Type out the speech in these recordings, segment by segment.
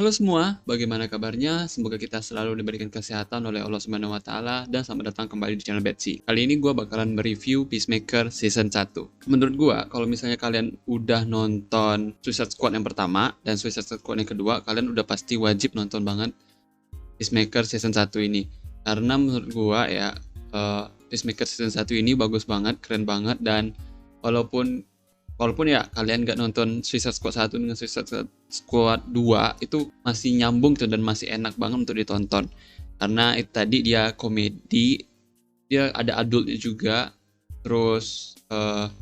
Halo semua, bagaimana kabarnya? Semoga kita selalu diberikan kesehatan oleh Allah Subhanahu wa Ta'ala, dan selamat datang kembali di channel Betsy. Kali ini gue bakalan mereview Peacemaker Season 1. Menurut gue, kalau misalnya kalian udah nonton Suicide Squad yang pertama dan Suicide Squad yang kedua, kalian udah pasti wajib nonton banget Peacemaker Season 1 ini. Karena menurut gue ya, Peacemaker Season 1 ini bagus banget, keren banget, dan walaupun ya kalian nggak nonton Suicide Squad 1 dengan Suicide Squad 2 itu masih nyambung tuh dan masih enak banget untuk ditonton. Karena itu tadi dia komedi, dia ada adultnya juga, terus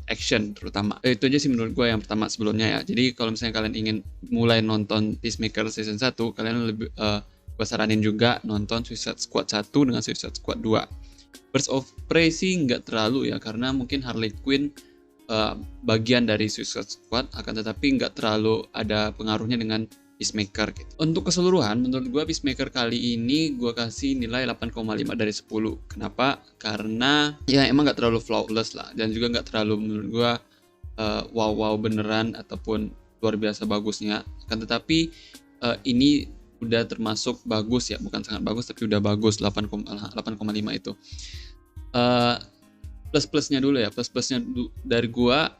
action terutama. Itu aja sih menurut gue yang pertama sebelumnya ya. Jadi kalau misalnya kalian ingin mulai nonton Peacemaker Season 1, kalian lebih gue saranin juga nonton Suicide Squad 1 dengan Suicide Squad 2. Birds of Prey sih nggak terlalu ya, karena mungkin Harley Quinn bagian dari Suicide Squad, akan tetapi nggak terlalu ada pengaruhnya dengan Peacemaker gitu. Untuk keseluruhan, menurut gue Peacemaker kali ini gue kasih nilai 8,5 dari 10. Kenapa? Karena ya emang nggak terlalu flawless lah, dan juga nggak terlalu menurut gue wow beneran ataupun luar biasa bagusnya. Akan tetapi ini udah termasuk bagus ya, bukan sangat bagus tapi udah bagus. 8,5 itu. Plus-plusnya dulu ya, dari gua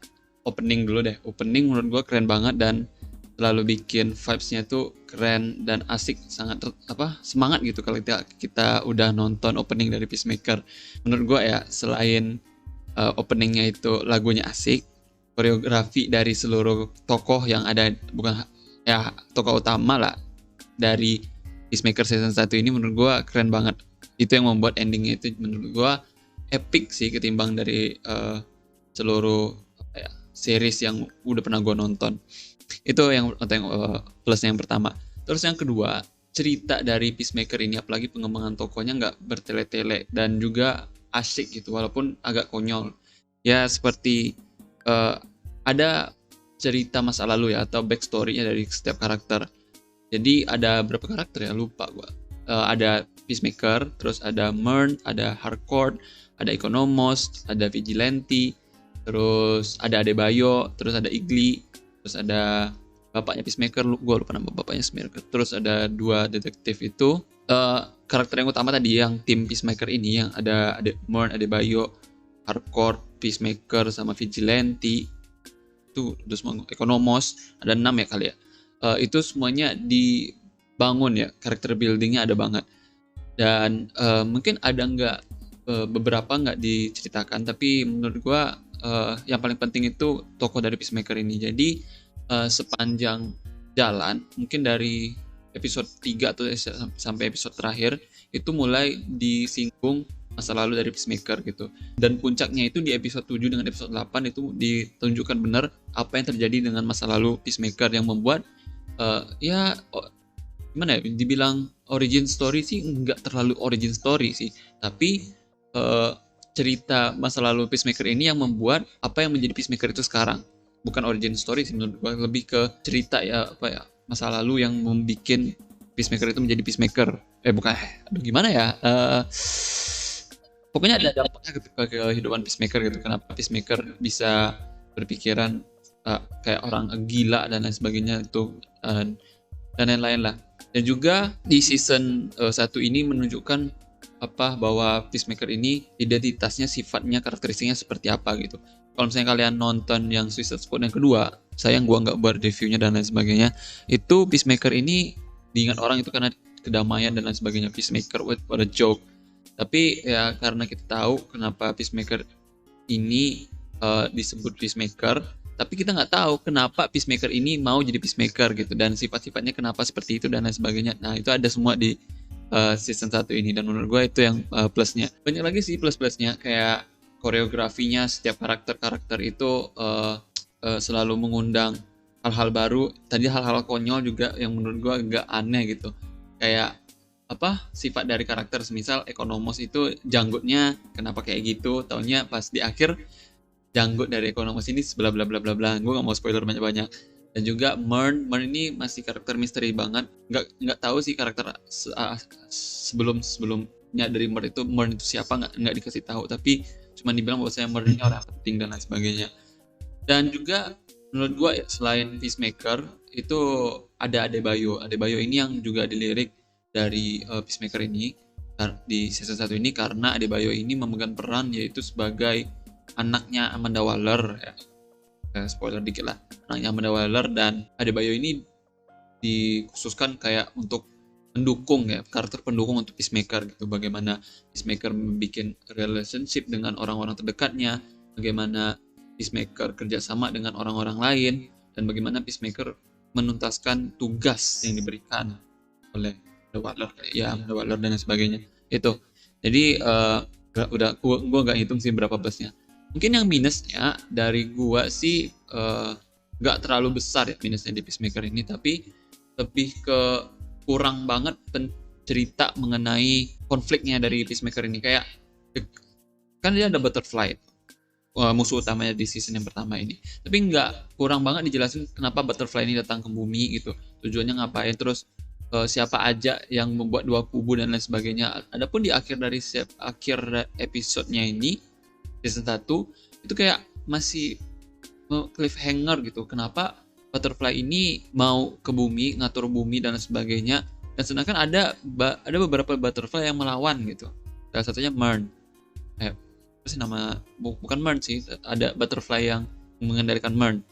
opening dulu deh. Opening menurut gua keren banget dan selalu bikin vibes-nya tuh keren dan asik, sangat semangat gitu kalau kita udah nonton opening dari Peacemaker. Menurut gua ya, selain openingnya itu lagunya asik, koreografi dari seluruh tokoh yang ada, bukan ya tokoh utama lah dari Peacemaker Season 1 ini, menurut gua keren banget. Itu yang membuat endingnya itu menurut gua epic sih ketimbang dari seluruh series yang udah pernah gue nonton. Itu yang plusnya yang pertama. Terus yang kedua, cerita dari Peacemaker ini, apalagi pengembangan tokohnya nggak bertele-tele dan juga asik gitu, walaupun agak konyol. Ya seperti ada cerita masa lalu ya, atau backstory-nya dari setiap karakter. Jadi ada berapa karakter ya, lupa gue. Ada Peacemaker, terus ada Murn, ada Harcourt, ada Economos, ada Vigilante, terus ada Adebayo, terus ada Igli, terus ada bapaknya Peacemaker, gue lupa nama bapaknya Peacemaker, terus ada dua detektif itu. Karakter yang utama tadi, yang tim Peacemaker ini, yang ada Murn, Adebayo, Harcourt, Peacemaker, sama Vigilante, itu semua Economos, ada 6 ya kali ya. Itu semuanya dibangun ya, karakter buildingnya ada banget. Dan mungkin ada beberapa nggak diceritakan, tapi menurut gua yang paling penting itu tokoh dari Peacemaker ini. Jadi sepanjang jalan, mungkin dari episode 3 atau sampai episode terakhir, itu mulai disinggung masa lalu dari Peacemaker gitu. Dan puncaknya itu di episode 7 dengan episode 8 itu ditunjukkan benar apa yang terjadi dengan masa lalu Peacemaker, yang membuat gimana ya, dibilang origin story sih nggak terlalu origin story sih, tapi cerita masa lalu Peacemaker ini yang membuat apa yang menjadi Peacemaker itu sekarang. Bukan origin story sih menurut gue, lebih ke cerita masa lalu yang membuat Peacemaker itu menjadi Peacemaker. Gimana ya, pokoknya ada dampaknya ke kehidupan Peacemaker gitu. Kenapa Peacemaker bisa berpikiran kayak orang gila dan lain sebagainya itu, dan lain-lain lah. Dan juga di season 1 ini menunjukkan bahwa Peacemaker ini identitasnya, sifatnya, karakteristiknya seperti apa gitu. Kalau misalnya kalian nonton yang Suicide Squad yang kedua, sayang gua nggak buat reviewnya dan lain sebagainya, itu Peacemaker ini diingat orang itu karena kedamaian dan lain sebagainya. Peacemaker what a joke. Tapi ya karena kita tahu kenapa Peacemaker ini disebut Peacemaker, tapi kita nggak tahu kenapa Peacemaker ini mau jadi Peacemaker gitu, dan sifat-sifatnya kenapa seperti itu dan lain sebagainya. Nah itu ada semua di season 1 ini, dan menurut gue itu yang plusnya. Banyak lagi sih plus-plusnya, kayak koreografinya, setiap karakter itu selalu mengundang hal-hal baru. Tadi hal-hal konyol juga yang menurut gue agak aneh gitu, kayak sifat dari karakter, semisal Economos itu janggutnya kenapa kayak gitu, taunya pas di akhir janggut dari Economos ini bla bla bla bla bla. Gue gak mau spoiler banyak-banyak. Dan juga Murn ini masih karakter misteri banget. Nggak tahu sih karakter sebelumnya dari Murn itu siapa, nggak dikasih tahu. Tapi cuma dibilang bahwa saya Murn ini orang penting dan lain sebagainya. Dan juga menurut gue ya, selain Peacemaker itu ada Adebayo. Adebayo ini yang juga dilirik dari Peacemaker ini di season 1 ini, karena Adebayo ini memegang peran yaitu sebagai anaknya Amanda Waller ya. Spoiler dikit lah, anaknya Amanda Waller, dan Adebayo ini dikhususkan kayak untuk pendukung ya, karakter pendukung untuk Peacemaker gitu. Bagaimana Peacemaker membuat relationship dengan orang-orang terdekatnya, bagaimana Peacemaker kerjasama dengan orang-orang lain, dan bagaimana Peacemaker menuntaskan tugas yang diberikan oleh The Waller ya, The Waller dan sebagainya itu. Jadi gua nggak hitung sih berapa plusnya. Mungkin yang minusnya dari gua sih nggak terlalu besar ya minusnya di Peacemaker ini, tapi lebih ke kurang banget cerita mengenai konfliknya dari Peacemaker ini. Kayak kan dia ada Butterfly, musuh utamanya di season yang pertama ini, tapi kurang banget dijelasin kenapa Butterfly ini datang ke bumi gitu, tujuannya ngapain, terus siapa aja yang membuat dua kubu dan lain sebagainya. Adapun di akhir episodenya ini season 1 itu kayak masih cliffhanger gitu, kenapa Butterfly ini mau ke bumi, ngatur bumi dan sebagainya, dan sedangkan ada beberapa Butterfly yang melawan gitu. Salah satunya Mern. Terus nama bukan Mern sih, ada Butterfly yang mengendalikan Mern.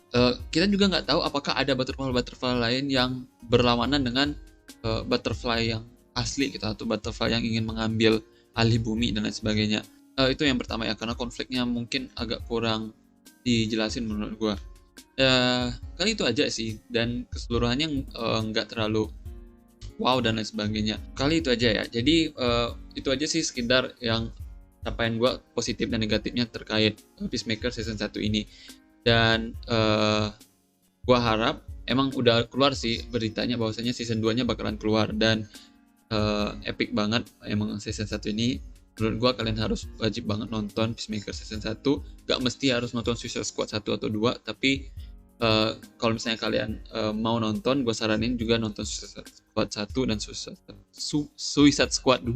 Kita juga nggak tahu apakah ada Butterfly lain yang berlawanan dengan Butterfly yang asli gitu, atau Butterfly yang ingin mengambil alih bumi dan lain sebagainya. Itu yang pertama ya, karena konfliknya mungkin agak kurang dijelasin menurut gua. Kali itu aja sih, dan keseluruhannya nggak terlalu wow dan lain sebagainya. Kali itu aja ya. Jadi itu aja sih sekedar yang capaian gue positif dan negatifnya terkait Peacemaker season 1 ini. Dan gue harap, emang udah keluar sih beritanya bahwasanya season 2 nya bakalan keluar, dan epic banget emang season 1 ini. Menurut gue kalian harus wajib banget nonton Peacemaker season 1. Gak mesti harus nonton Suicide Squad 1 atau 2, tapi kalau misalnya kalian mau nonton, gue saranin juga nonton Suicide Squad 1 dan Suicide Squad 2.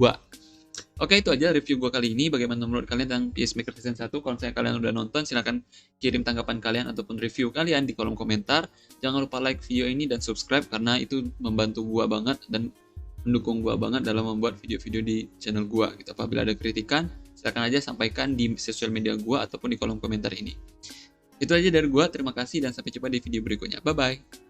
Oke, itu aja review gue kali ini. Bagaimana menurut kalian tentang Peacemaker season 1? Kalau misalnya kalian udah nonton, silahkan kirim tanggapan kalian ataupun review kalian di kolom komentar. Jangan lupa like video ini dan subscribe, karena itu membantu gue banget dan mendukung gue banget dalam membuat video-video di channel gue gitu. Apabila ada kritikan, silahkan aja sampaikan di sosial media gue ataupun di kolom komentar ini. Itu aja dari gue, terima kasih dan sampai jumpa di video berikutnya. Bye-bye.